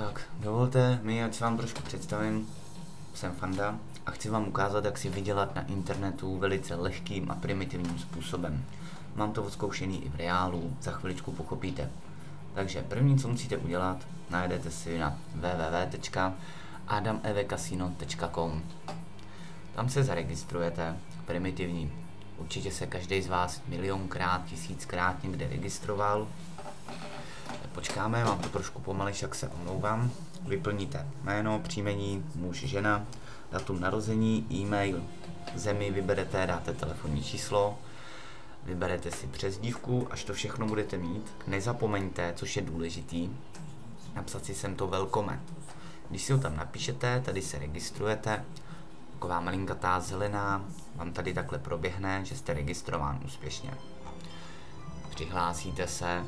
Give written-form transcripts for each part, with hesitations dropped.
Tak, dovolte mi, ať se vám trošku představím. Jsem Fanda a chci vám ukázat, jak si vydělat na internetu velice lehkým a primitivním způsobem. Mám to odzkoušený i v reálu, za chviličku pochopíte. Takže první, co musíte udělat, najdete si na www.adamevcasino.com. Tam se zaregistrujete, primitivní. Určitě se každý z vás milionkrát, tisíckrát někde registroval. Počkáme, mám to trošku pomalej, jak se omlouvám. Vyplníte jméno, příjmení, muž, žena, datum narození, e-mail, zemi vyberete, dáte telefonní číslo, vyberete si přezdívku, až to všechno budete mít. Nezapomeňte, což je důležitý, napsat si sem to welcome. Když si ho tam napíšete, tady se registrujete, taková malinkatá zelená vám tady takhle proběhne, že jste registrován úspěšně. Přihlásíte se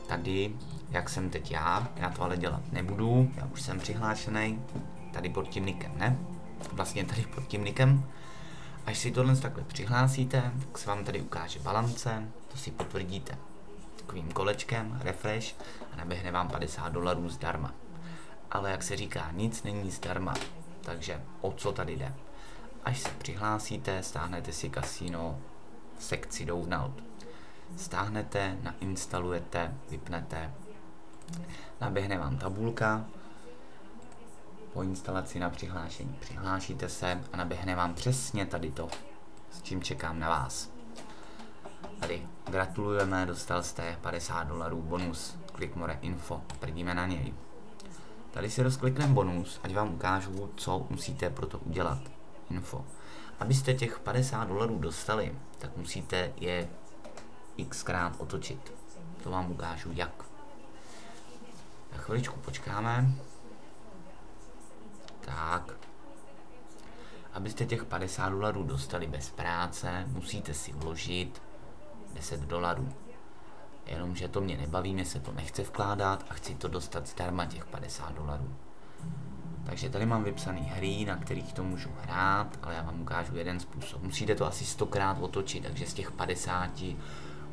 tady, jak jsem teď já to ale dělat nebudu, já už jsem přihlášený, tady pod tím nikem, ne? Vlastně tady pod tím nikem. Až si tohle takhle přihlásíte, tak se vám tady ukáže balance, to si potvrdíte takovým kolečkem, refresh a naběhne vám $50 zdarma. Ale jak se říká, nic není zdarma, takže o co tady jde? Až se přihlásíte, stáhnete si kasino v sekci Download. Stáhnete, nainstalujete, vypnete, naběhne vám tabulka, po instalaci na přihlášení přihlášíte se a naběhne vám přesně tady to, s čím čekám na vás. Tady gratulujeme, dostal jste $50 bonus, klik more info, prdíme na něj. Tady si rozklikneme bonus, ať vám ukážu, co musíte pro to udělat. Info. Abyste těch $50 dostali, tak musíte je xkrát otočit. To vám ukážu jak. Na chviličku počkáme. Tak. Abyste těch $50 dostali bez práce, musíte si vložit $10. Jenomže to mě nebaví, mě se to nechce vkládat a chci to dostat zdarma těch $50. Takže tady mám vypsané hry, na kterých to můžu hrát, ale já vám ukážu jeden způsob. Musíte to asi 100krát otočit, takže z těch 50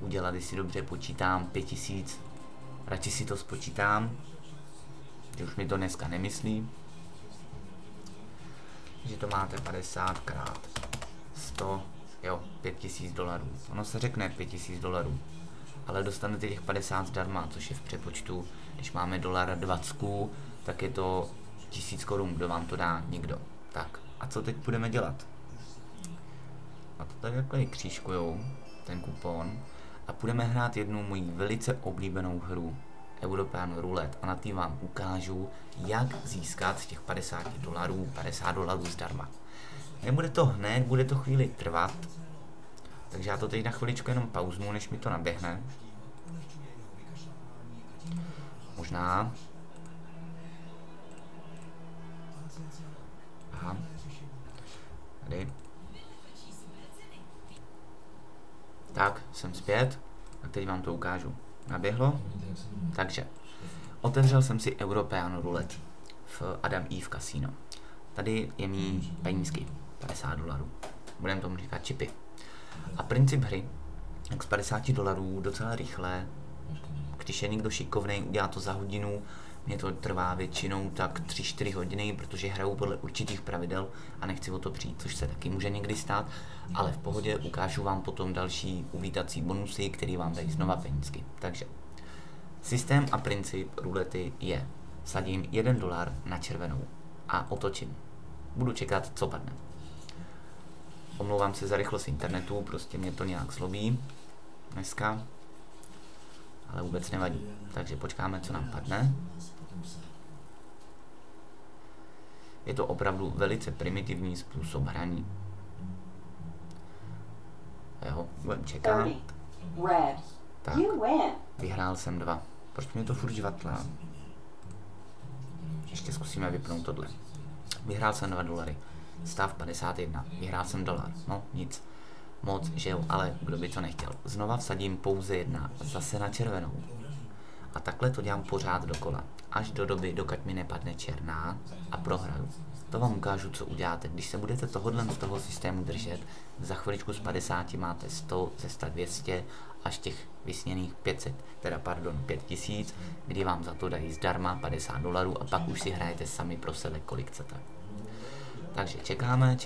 udělat, když si dobře počítám, 5000. Radši si to spočítám, že už mi to dneska nemyslí. Takže to máte 50 krát 100, jo, $5000. Ono se řekne $5000, ale dostanete těch 50 zdarma, což je v přepočtu, když máme $20, tak je to 1000 korun, kdo vám to dá, nikdo. Tak, a co teď budeme dělat? A to tady takhle křížkujou, ten kupon, a budeme hrát jednu moji velice oblíbenou hru, European Roulette, a na tý vám ukážu, jak získat z těch $50 $50 zdarma. Nebude to hned, bude to chvíli trvat, takže já to teď na chviličku jenom pauznu, než mi to naběhne. Možná. Aha. Tady. Tak, jsem zpět. A teď vám to ukážu. Naběhlo? Takže. Otevřel jsem si European Roulette v Adam Eve Casino. Tady je mý penízky. $50. Budeme tomu říkat čipy. A princip hry, jak z $50 docela rychle, když je někdo šikovnej, udělá to za hodinu, mně to trvá většinou tak 3-4 hodiny, protože hraju podle určitých pravidel a nechci o to přijít, což se taky může někdy stát, ale v pohodě ukážu vám potom další uvítací bonusy, které vám dají znova penízky. Takže systém a princip rulety je: sadím $1 na červenou a otočím. Budu čekat, co padne. Omlouvám se za rychlost internetu, prostě mě to nějak zlobí dneska, ale vůbec nevadí. Takže počkáme, co nám padne. Je to opravdu velice primitivní způsob hraní. Jo, budem čekat. Tak, vyhrál jsem 2. Proč mě to furt žvatlá? Ještě zkusíme vypnout tohle. Vyhrál jsem $2. Stav 51. Vyhrál jsem $1. No, nic. Moc, že jo, ale kdo by to nechtěl. Znova vsadím pouze 1. Zase na červenou. A takhle to dělám pořád dokola. Až do doby, dokud mi nepadne černá a prohraju. To vám ukážu, co uděláte. Když se budete z toho systému držet, za chviličku z 50 máte 100, ze 100 200, až těch vysněných 5000, kdy vám za to dají zdarma $50 a pak už si hrajete sami pro sebe, kolik chcete. Takže čekám,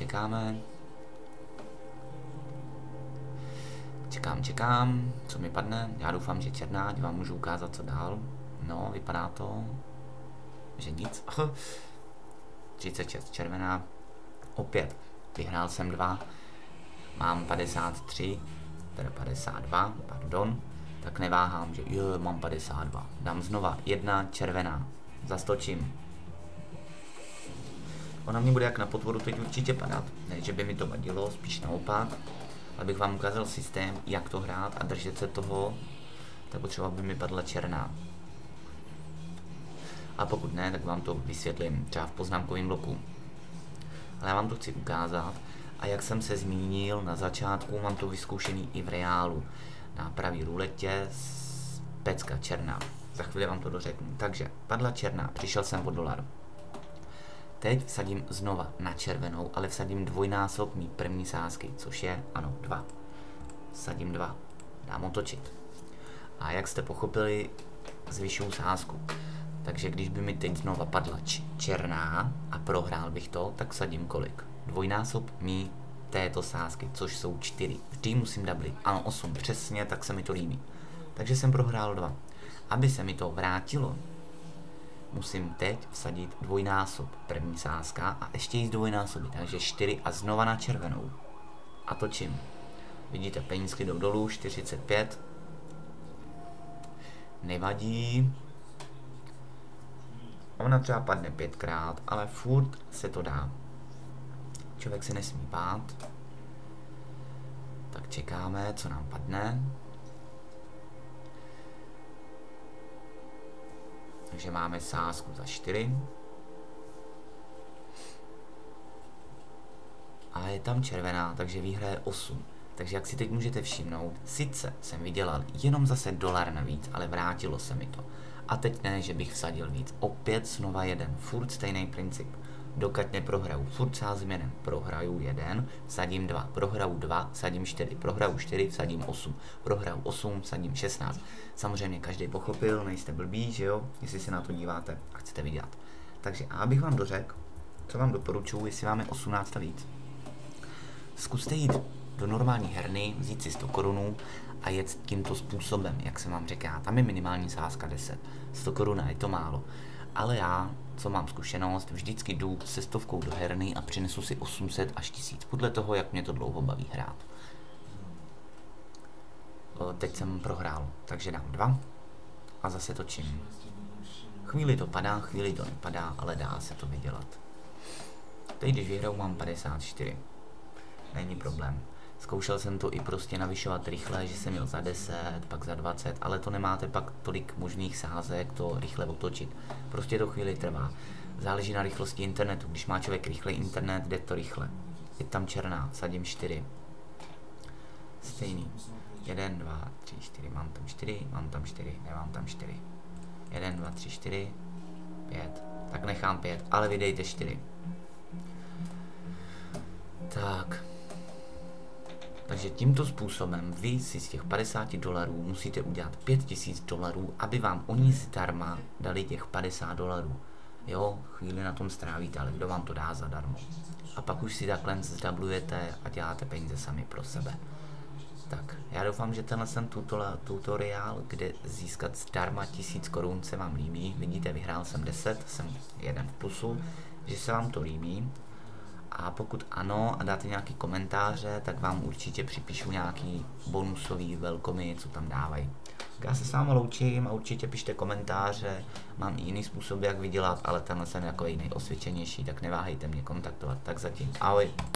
co mi padne. Já doufám, že černá, ať vám můžu ukázat, co dál. No, vypadá to, že nic. 36 červená, opět, vyhrál jsem 2, mám 53, teda 52, pardon, tak neváhám, že jo, mám 52, dám znova 1 červená, zastočím. Ona mě bude jak na potvoru teď určitě padat, ne, že by mi to vadilo, spíš naopak, abych vám ukázal systém, jak to hrát a držet se toho, tak potřeba by mi padla černá. A pokud ne, tak vám to vysvětlím třeba v poznámkovém bloku. Ale já vám to chci ukázat a jak jsem se zmínil na začátku, mám to vyzkoušený i v reálu. Na pravý ruletě pecka černá. Za chvíli vám to dořeknu. Takže padla černá, přišel jsem o $1. Teď vsadím znova na červenou, ale vsadím dvojnásobný první sázky, což je, ano, 2. Vsadím 2. Dám otočit. A jak jste pochopili, zvyšuju sázku. Takže když by mi teď znova padla černá a prohrál bych to, tak vsadím kolik? Dvojnásob mý této sázky, což jsou 4. Vždy musím doublit. Ano, 8, přesně, tak se mi to líbí. Takže jsem prohrál 2. Aby se mi to vrátilo, musím teď vsadit dvojnásob první sázka a ještě jí zdvojnásobit, takže 4 a znova na červenou. A točím. Vidíte, penízky jdou dolů, 45. Nevadí. Ona třeba padne 5krát, ale furt se to dá. Člověk se nesmí bát. Tak čekáme, co nám padne. Takže máme sázku za 4. A je tam červená, takže výhra je 8. Takže jak si teď můžete všimnout, sice jsem vydělal jenom zase $1 navíc, ale vrátilo se mi to. A teď ne, že bych vsadil víc. Opět znova 1, furt stejný princip. Dokud neprohraju, furt sázím 1, prohraju 1, vsadím 2, prohraju 2, vsadím 4, prohraju 4, vsadím 8, prohraju 8, vsadím 16. Samozřejmě každý pochopil, nejste blbí, že jo, jestli se na to díváte a chcete vydělat. Takže a abych vám dořekl, co vám doporučuji, jestli máme 18 a víc. Zkuste jít do normální herny, vzít si 100 korun a jet tímto způsobem, jak jsem vám řekl, tam je minimální sázka 10. 100 korun je to málo. Ale já, co mám zkušenost, vždycky jdu se 100 do herny a přinesu si 800 až 1000, podle toho, jak mě to dlouho baví hrát. Teď jsem prohrál, takže dám 2 a zase točím. Chvíli to padá, chvíli to nepadá, ale dá se to vydělat. Teď, když vyhraju, mám 54. Není problém. Zkoušel jsem to i prostě navyšovat rychle, že jsem měl za 10, pak za 20, ale to nemáte pak tolik možných sázek to rychle otočit. Prostě to chvíli trvá. Záleží na rychlosti internetu. Když má člověk rychlý internet, jde to rychle. Je tam černá, sadím 4. Stejný. 1, 2, 3, 4, mám tam 4, mám tam 4, nemám tam 4. 1, 2, 3, 4, 5. Tak nechám 5, ale vydejte 4. Tak. Takže tímto způsobem vy si z těch $50 musíte udělat $5000, aby vám oni zdarma dali těch $50. Jo, chvíli na tom strávíte, ale kdo vám to dá zadarmo. A pak už si takhle zdablujete a děláte peníze sami pro sebe. Tak, já doufám, že tenhle tutoriál, kde získat zdarma 1000 korun, se vám líbí. Vidíte, vyhrál jsem 10, jsem 1 v plusu, že se vám to líbí. A pokud ano a dáte nějaký komentáře, tak vám určitě připíšu nějaký bonusový welcome, co tam dávají. Já se s vámi loučím a určitě pište komentáře, mám i jiný způsob, jak vydělat, ale tenhle jsem jako nejosvědčenější, tak neváhejte mě kontaktovat. Tak zatím, ahoj.